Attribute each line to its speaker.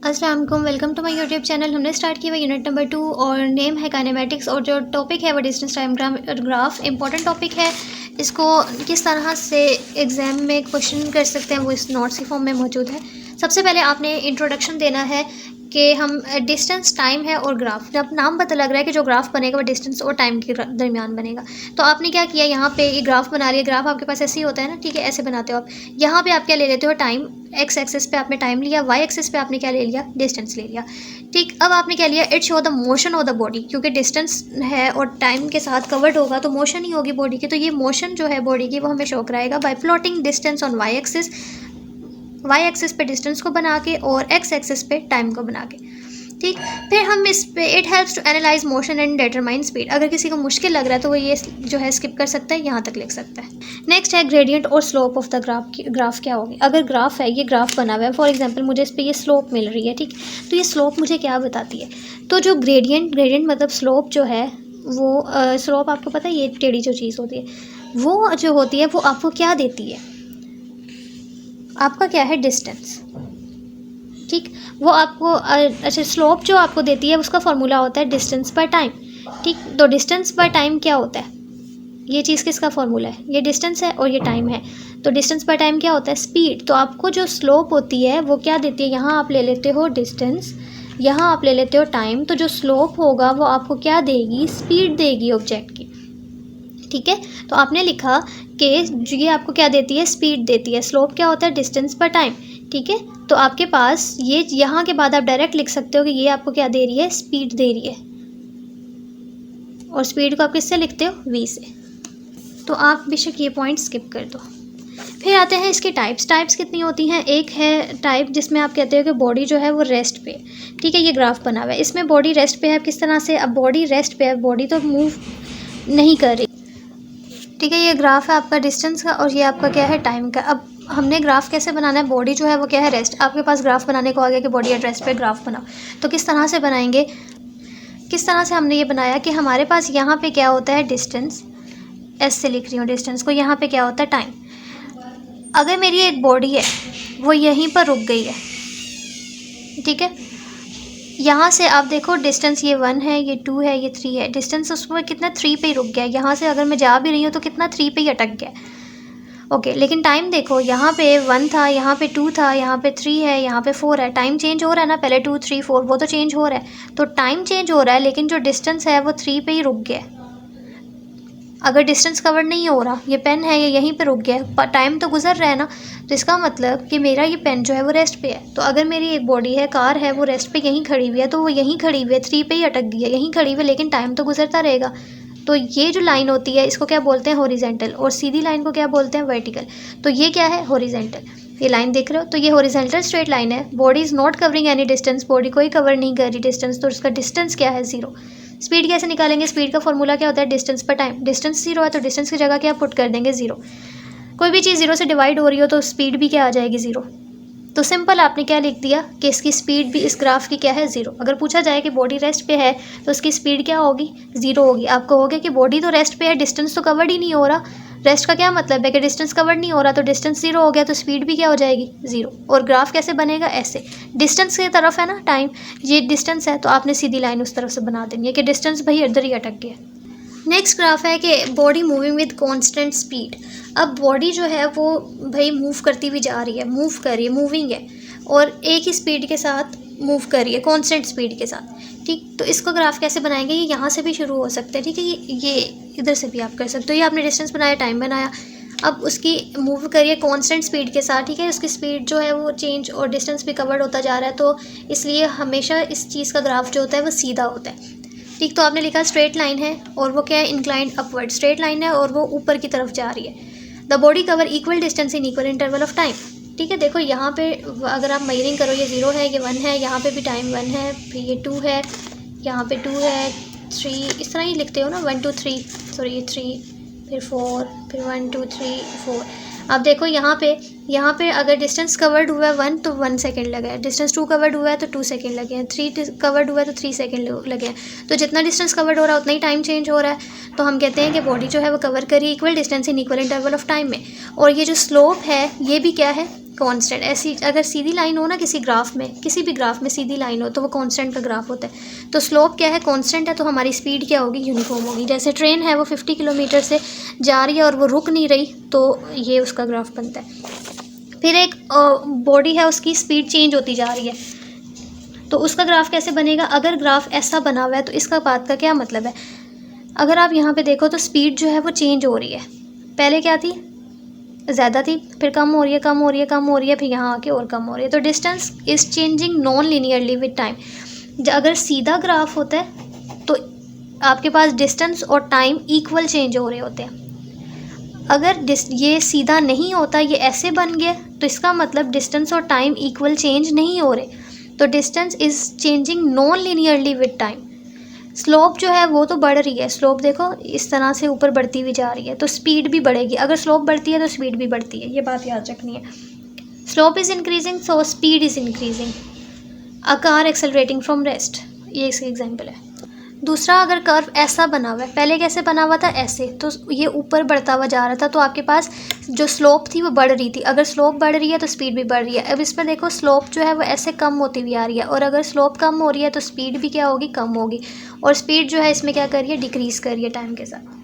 Speaker 1: अस्सलाम वालेकुम, welcome to my YouTube channel. हमने स्टार्ट किया हुआ यूनिट नंबर 2 और नेम है काइनेमेटिक्स और जो टॉपिक है वो distance time graph important topic है। इसको किस तरह से एग्ज़ाम में क्वेश्चन कर सकते हैं वो इस नोट्स की फॉर्म में मौजूद है। सबसे पहले आपने इंट्रोडक्शन देना है कि हम डिस्टेंस टाइम है और ग्राफ, जब नाम पता लग रहा है कि जो ग्राफ बनेगा वो डिस्टेंस और टाइम के दरमियान बनेगा। तो आपने क्या किया, यहाँ पे ये ग्राफ बना लिया। ग्राफ आपके पास ऐसे ही होता है ना, ठीक है, ऐसे बनाते हो आप। यहाँ पे आप क्या ले लेते हो, टाइम। एक्स एक्सिस पे आपने टाइम लिया, वाई एक्सिस पे आपने क्या ले लिया, डिस्टेंस ले लिया। ठीक, अब आपने क्या लिया, it show the motion of the body, क्योंकि डिस्टेंस है और टाइम के साथ कवर्ड होगा तो मोशन ही होगी बॉडी की। तो ये मोशन जो है बॉडी की वो हमें शो कराएगा by plotting distance on Y axis, Y axis पे डिस्टेंस को बना के और एक्स एक्सिस पे टाइम को बना के। ठीक, फिर हम इस पे it helps to analyse motion and determine speed. अगर किसी को मुश्किल लग रहा है तो वो ये जो है स्किप कर सकता है, यहाँ तक लिख सकता है। नेक्स्ट है ग्रेडियंट और slope of the graph. Graph क्या होगी, अगर ग्राफ है, ये ग्राफ बना हुआ है, फॉर एग्जांपल मुझे इस पे ये स्लोप मिल रही है, ठीक, तो ये स्लोप मुझे क्या बताती है, तो जो ग्रेडियंट मतलब स्लोप जो है वो स्लोप आपको पता है ये टेढ़ी जो चीज़ होती है वो जो होती है वो आपको क्या देती है, आपका क्या है, डिस्टेंस। ठीक, वो आपको अच्छा स्लोप जो आपको देती है उसका फॉर्मूला होता है डिस्टेंस बाय टाइम। ठीक, तो डिस्टेंस बाय टाइम क्या होता है, ये चीज़ किसका फॉर्मूला है, ये डिस्टेंस है और ये टाइम है। तो डिस्टेंस बाय टाइम क्या होता है, स्पीड। तो आपको जो स्लोप होती है वो क्या देती है, यहाँ आप ले लेते हो डिस्टेंस, यहाँ आप ले लेते हो टाइम, तो जो स्लोप होगा वो आपको क्या देगी, स्पीड देगी ऑब्जेक्ट की। ठीक है, तो आपने लिखा कि ये आपको क्या देती है, स्पीड देती है। स्लोप क्या होता है, डिस्टेंस पर टाइम। ठीक है, तो आपके पास ये यहाँ के बाद आप डायरेक्ट लिख सकते हो कि ये आपको क्या दे रही है, स्पीड दे रही है। और स्पीड को आप किससे लिखते हो, वी से। तो आप बेशक ये पॉइंट स्किप कर दो। फिर आते हैं इसके टाइप्स। टाइप्स कितनी होती हैं, एक है टाइप जिसमें आप कहते हो कि बॉडी जो है वो रेस्ट पे। ठीक है, ये ग्राफ बना हुआ है, इसमें बॉडी रेस्ट पे है। किस तरह से, अब बॉडी रेस्ट पे है, बॉडी तो मूव नहीं कर रही। ठीक है, ये ग्राफ है आपका डिस्टेंस का और ये आपका क्या है, टाइम का। अब हमने ग्राफ कैसे बनाना है, बॉडी जो है वो क्या है, रेस्ट। आपके पास ग्राफ बनाने को आ गया कि बॉडी एट रेस्ट पे ग्राफ बनाओ, तो किस तरह से बनाएंगे, किस तरह से हमने ये बनाया कि हमारे पास यहाँ पे क्या होता है, डिस्टेंस, एस से लिख रही हूँ डिस्टेंस को, यहाँ पे क्या होता है, टाइम। अगर मेरी एक बॉडी है वो यहीं पर रुक गई है, ठीक है, यहाँ से आप देखो डिस्टेंस ये 1 है, ये 2 है, ये 3 है, डिस्टेंस उसमें कितना 3 पे ही रुक गया। यहाँ से अगर मैं जा भी रही हूँ तो कितना 3 पे ही अटक गया। ओके, लेकिन टाइम देखो, यहाँ पे 1 था, यहाँ पे 2 था, यहाँ पे 3 है, यहाँ पे 4 है। टाइम चेंज हो रहा है ना, पहले 2 3 4 वो तो चेंज हो रहा है। तो टाइम चेंज हो रहा है लेकिन जो डिस्टेंस है वो 3 पे ही रुक गया। अगर डिस्टेंस कवर नहीं हो रहा, ये पेन है ये यहीं पे रुक गया है, टाइम तो गुजर रहा है ना, तो इसका मतलब कि मेरा ये पेन जो है वो रेस्ट पे है। तो अगर मेरी एक बॉडी है, कार है, वो रेस्ट पे यहीं खड़ी हुई है, तो वो यहीं खड़ी हुई है, 3 पे ही अटक गई है, यहीं खड़ी हुई है, लेकिन टाइम तो गुजरता रहेगा। तो ये जो लाइन होती है इसको क्या बोलते हैं, हॉरिजेंटल, और सीधी लाइन को क्या बोलते हैं, वर्टिकल। तो ये क्या है, हॉरिजेंटल। ये लाइन देख रहे हो, तो ये हॉरिजेंटल स्ट्रेट लाइन है। Body is not covering any distance, body कोई कवर नहीं कर रही डिस्टेंस, तो उसका डिस्टेंस क्या है, 0। स्पीड कैसे निकालेंगे, स्पीड का फॉर्मूला क्या होता है, डिस्टेंस पर टाइम। डिस्टेंस 0 है तो डिस्टेंस की जगह क्या पुट कर देंगे, 0। कोई भी चीज़ 0 से डिवाइड हो रही हो तो स्पीड भी क्या आ जाएगी, 0। तो सिंपल आपने क्या लिख दिया कि इसकी स्पीड भी इस ग्राफ की क्या है, 0। अगर पूछा जाए कि बॉडी रेस्ट पे है तो उसकी स्पीड क्या होगी, 0 होगी। आपको हो गया कि बॉडी तो रेस्ट पे है, डिस्टेंस तो कवर्ड ही नहीं हो रहा। रेस्ट का क्या मतलब है कि डिस्टेंस कवर्ड नहीं हो रहा, तो डिस्टेंस 0 हो गया, तो स्पीड भी क्या हो जाएगी, 0। और ग्राफ कैसे बनेगा, ऐसे। डिस्टेंस की तरफ है ना टाइम, ये डिस्टेंस है तो आपने सीधी लाइन उस तरफ से बना देनी है कि डिस्टेंस भाई इधर ही अटक गया। नेक्स्ट ग्राफ है कि body moving with constant speed. अब बॉडी जो है वो भाई मूव करती हुई जा रही है, मूव कर रही है, मूविंग है, और एक ही स्पीड के साथ मूव कर रही है, कांस्टेंट स्पीड के साथ। ठीक, तो इसको ग्राफ कैसे बनाएंगे, ये यहाँ से भी शुरू हो सकते हैं, ठीक है, ये इधर से भी आप कर सकते हो। ये आपने डिस्टेंस बनाया, टाइम बनाया, अब उसकी मूव करिए कांस्टेंट स्पीड के साथ, ठीक है। उसकी स्पीड जो है वो चेंज और डिस्टेंस भी कवर्ड होता जा रहा है, तो इसलिए हमेशा इस चीज़ का ग्राफ जो होता है वो सीधा होता है। ठीक, तो आपने लिखा स्ट्रेट लाइन है और वो क्या है, इंक्लाइंड अपवर्ड। स्ट्रेट लाइन है और वो ऊपर की तरफ जा रही है। The body cover equal distance in equal interval of time. ठीक है, देखो यहाँ पे अगर आप मेजरिंग करो, ये 0 है, ये 1 है, यहाँ पे भी टाइम 1 है, फिर ये 2 है, यहाँ पे 2 है, 3, इस तरह ही लिखते हो ना, 1 2 3, सॉरी ये 3, फिर 4, फिर 1 2 3 4। अब देखो यहाँ पे अगर डिस्टेंस कवर्ड हुआ है 1 तो 1 सेकेंड लगे हैं, डिस्टेंस 2 कवर्ड हुआ है तो 2 सेकेंड लगे हैं, 3 कवर्ड हुआ है तो 3 सेकेंड लगे हैं। तो जितना डिस्टेंस कवर्ड हो रहा है उतना ही टाइम चेंज हो रहा है। तो हम कहते हैं कि बॉडी जो है वो कवर करिए equal distance in equal interval of time में। और ये जो स्लोप है ये भी क्या है, कांस्टेंट। ऐसी अगर सीधी लाइन हो ना किसी ग्राफ में, किसी भी ग्राफ में सीधी लाइन हो तो वो कांस्टेंट का ग्राफ होता है। तो स्लोप क्या है, कांस्टेंट है, तो हमारी स्पीड क्या होगी, यूनिफॉर्म होगी। जैसे ट्रेन है वो 50 किलोमीटर से जा रही है और वो रुक नहीं रही, तो ये उसका ग्राफ बनता है। फिर एक बॉडी है, उसकी स्पीड चेंज होती जा रही है, तो उसका ग्राफ कैसे बनेगा। अगर ग्राफ ऐसा बना हुआ है तो इसका बात का क्या मतलब है, अगर आप यहाँ पे देखो तो स्पीड जो है वो चेंज हो रही है। पहले क्या थी, ज़्यादा थी, फिर कम हो रही है, कम हो रही है, कम हो रही है, फिर यहाँ आके और कम हो रही है। तो distance is changing non linearly with time. अगर सीधा ग्राफ होता है तो आपके पास डिस्टेंस और टाइम इक्वल चेंज हो रहे होते हैं। अगर ये सीधा नहीं होता, ये ऐसे बन गया, तो इसका मतलब डिस्टेंस और टाइम इक्वल चेंज नहीं हो रहे। तो distance is changing non linearly with time. Slope जो है वो तो बढ़ रही है, स्लोप देखो इस तरह से ऊपर बढ़ती हुई जा रही है, तो स्पीड भी बढ़ेगी। अगर स्लोप बढ़ती है तो स्पीड भी बढ़ती है, ये बात याद रखनी है। Slope is increasing so speed is increasing. A car accelerating from rest, ये इसका एग्जांपल है। दूसरा, अगर कर्व ऐसा बना हुआ है, पहले कैसे बना हुआ था, ऐसे, तो ये ऊपर बढ़ता हुआ जा रहा था, तो आपके पास जो स्लोप थी वो बढ़ रही थी। अगर स्लोप बढ़ रही है तो स्पीड भी बढ़ रही है। अब इसमें देखो स्लोप जो है वो ऐसे कम होती हुई आ रही है, और अगर स्लोप कम हो रही है तो स्पीड भी क्या होगी, कम होगी। और स्पीड जो है इसमें क्या कर रही है, डिक्रीज़ कर रही है टाइम के साथ।